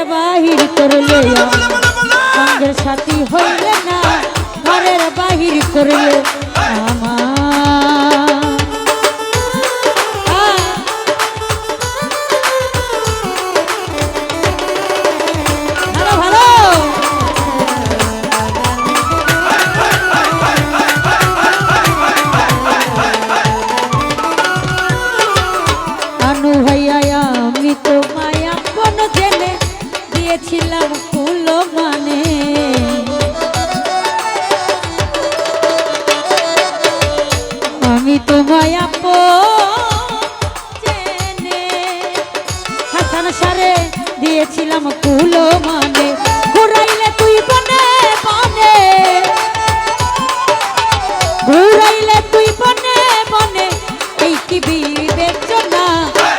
বাহির করলে সঙ্গের সাথী হইলে না ঘরের বাহির করলে আমার ছিলাম ফুল মানে আমি তোমায় আপনে হাসান সারে দিয়েছিলাম ফুল মানে ঘুরাইলে তুই বনে বনে ঘুরাইলে তুই বনে বনে এই কি বিবেচনা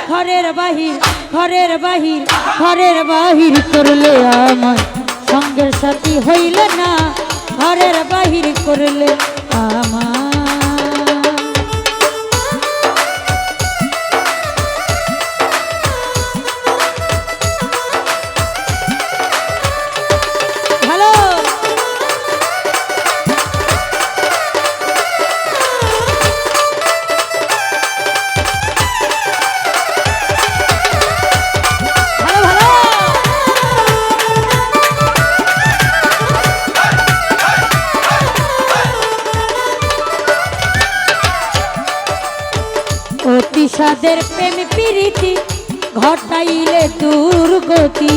ঘরের বাহির ঘরের বাহির ঘরের বাহির করলে আমার সঙ্গের সাথী হইলে না ঘরের বাহির করলে আমার সাদের প্রেম প্রীতি ঘটাইলে দুর্গতি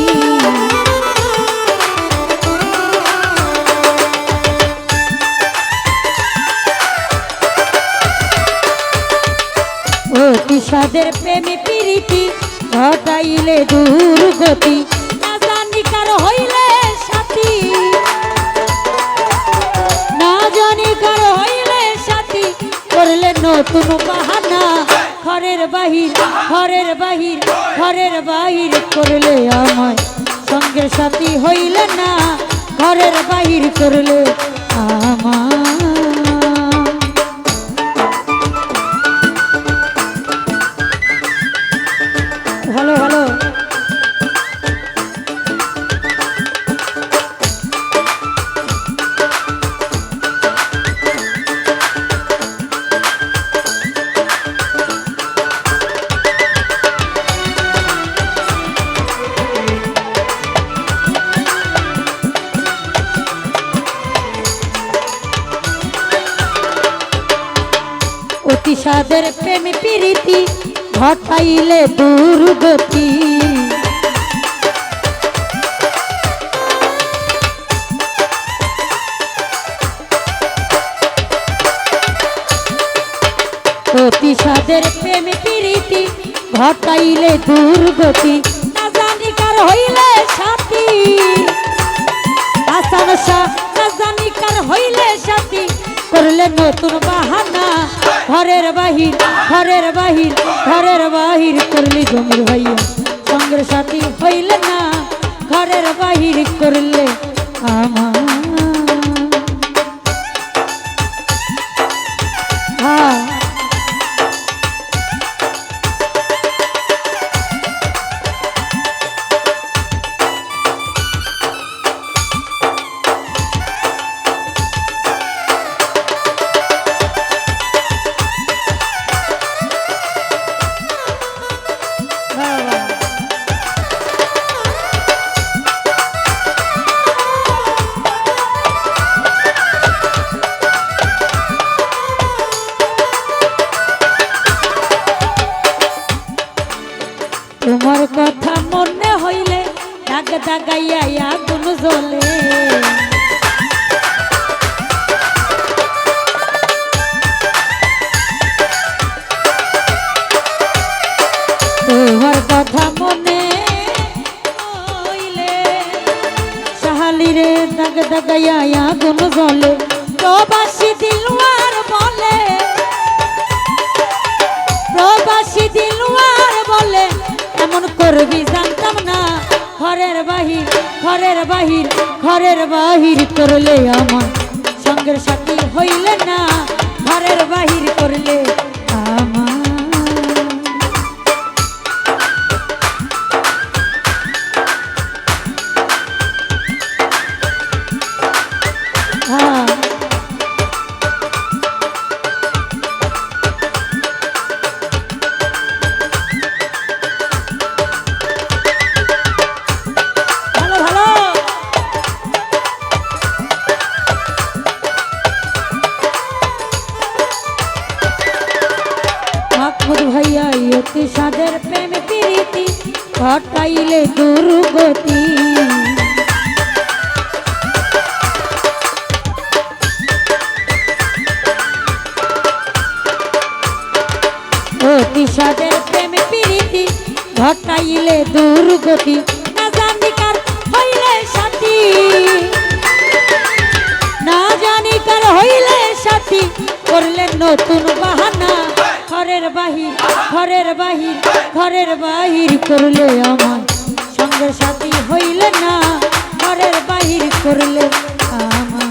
অতি সাদের প্রেম প্রীতি ঘটাইলে দুর্গতি না জানি কার হইলে সাথী না জানি কার হইলে সাথী করলে নতুন বাহানা ঘরের বাহির ঘরের বাহির ঘরের বাহির করলে আমায় সঙ্গের সাথী হইলে না ঘরের বাহির করলে আমায় ভালো ভালো অতি সাদের প্রেম প্রীতি ঘটাইলে দুর্গতি অতি সাদের প্রেম প্রীতি ঘটাইলে দুর্গতি না জানি কার হইলে সাথী আসান শাহ না জানি কার হইলে সাথী করলে নতুন বাহানা ঘরের বাহির ঘরের বাহির ঘরের বাহির করলি জমির ভাইয়া সঙ্গের সাথী হইলে না ঘরের বাহির করলে আমার তোমার কথা মনে হইলে দাগ দাগাইয়া আগুন জ্বলে তোমার কথা মনে হইলে সাহালি রে দাগ দাগাইয়া আগুন জ্বলে প্রবাসী দিলওয়ার বলে প্রবাসী দিলওয়ার বলে এমন করবি জানতাম না ঘরের বাহির ঘরের বাহির ঘরের বাহির করলে আমার সঙ্গের সাথী হইলে না ঘরের বাহির করলে আমার না জানি কার হইলে সাথী করলে নতুন বাহানা ঘরের বাহির ঘরের বাহির ঘরের বাহির করলে আমার সঙ্গের সাথী হইলে না ঘরের বাহির করলে আমার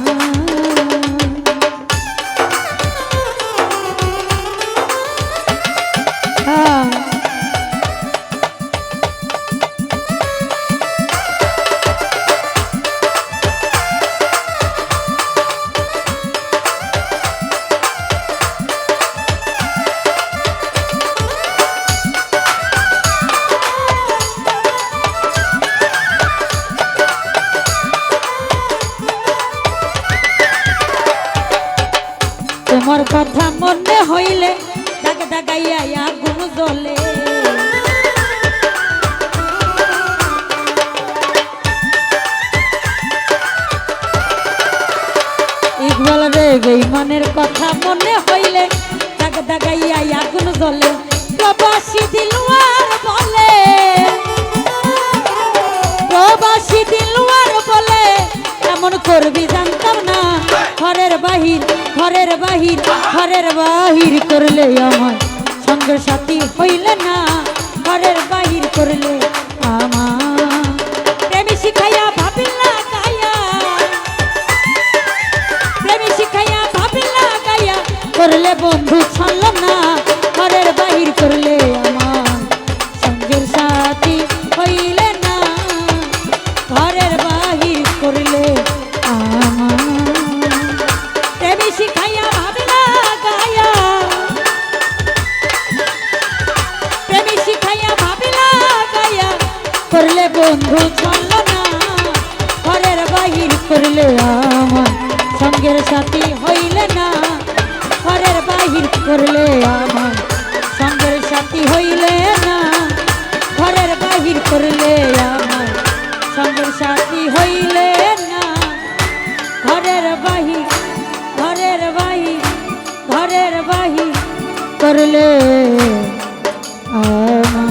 তোমার কথা মনে হইলে দাগ দাগাইয়া আগুন জ্বলে ইকবাল রে বেঈমানের কথা মনে হইলে দাগ দাগাইয়া আগুন জ্বলে প্রবাসী দিলওয়ার বলে প্রবাসী দিলওয়ার বলে এমন করবি জানতাম না ঘরের বাহির ঘরের বাহির ঘরের বাহির করলে আমার সঙ্গের সাথী হইলে না ঘরের বাহির করলে আমার প্রেমী শিখাইয়া ভাবিলা গায়া প্রেমী শিখাইয়া ভাবিলা গায়া করলে বন্ধু ছাড়ল না ঘরের বাহির করলে আমার সঙ্গের সাথী হইলে না ঘরের বাহির করলে আমার প্রেমী শিখাইয়া ভাবিলা গায়া প্রেমী শিখাইয়া ভাবিলা গায়া করলে বন্ধু চলল না ঘরের বাহির করলে আমার সঙ্গের সাথী হইলে না ঘরের বাহির করলে আমার সঙ্গের সাথী হইলে না ঘরের বাহির করলে আমার সঙ্গের সাথী হইলে না ঘরের বাহির ঘরের বাহির ঘরের বাহির করলে আমার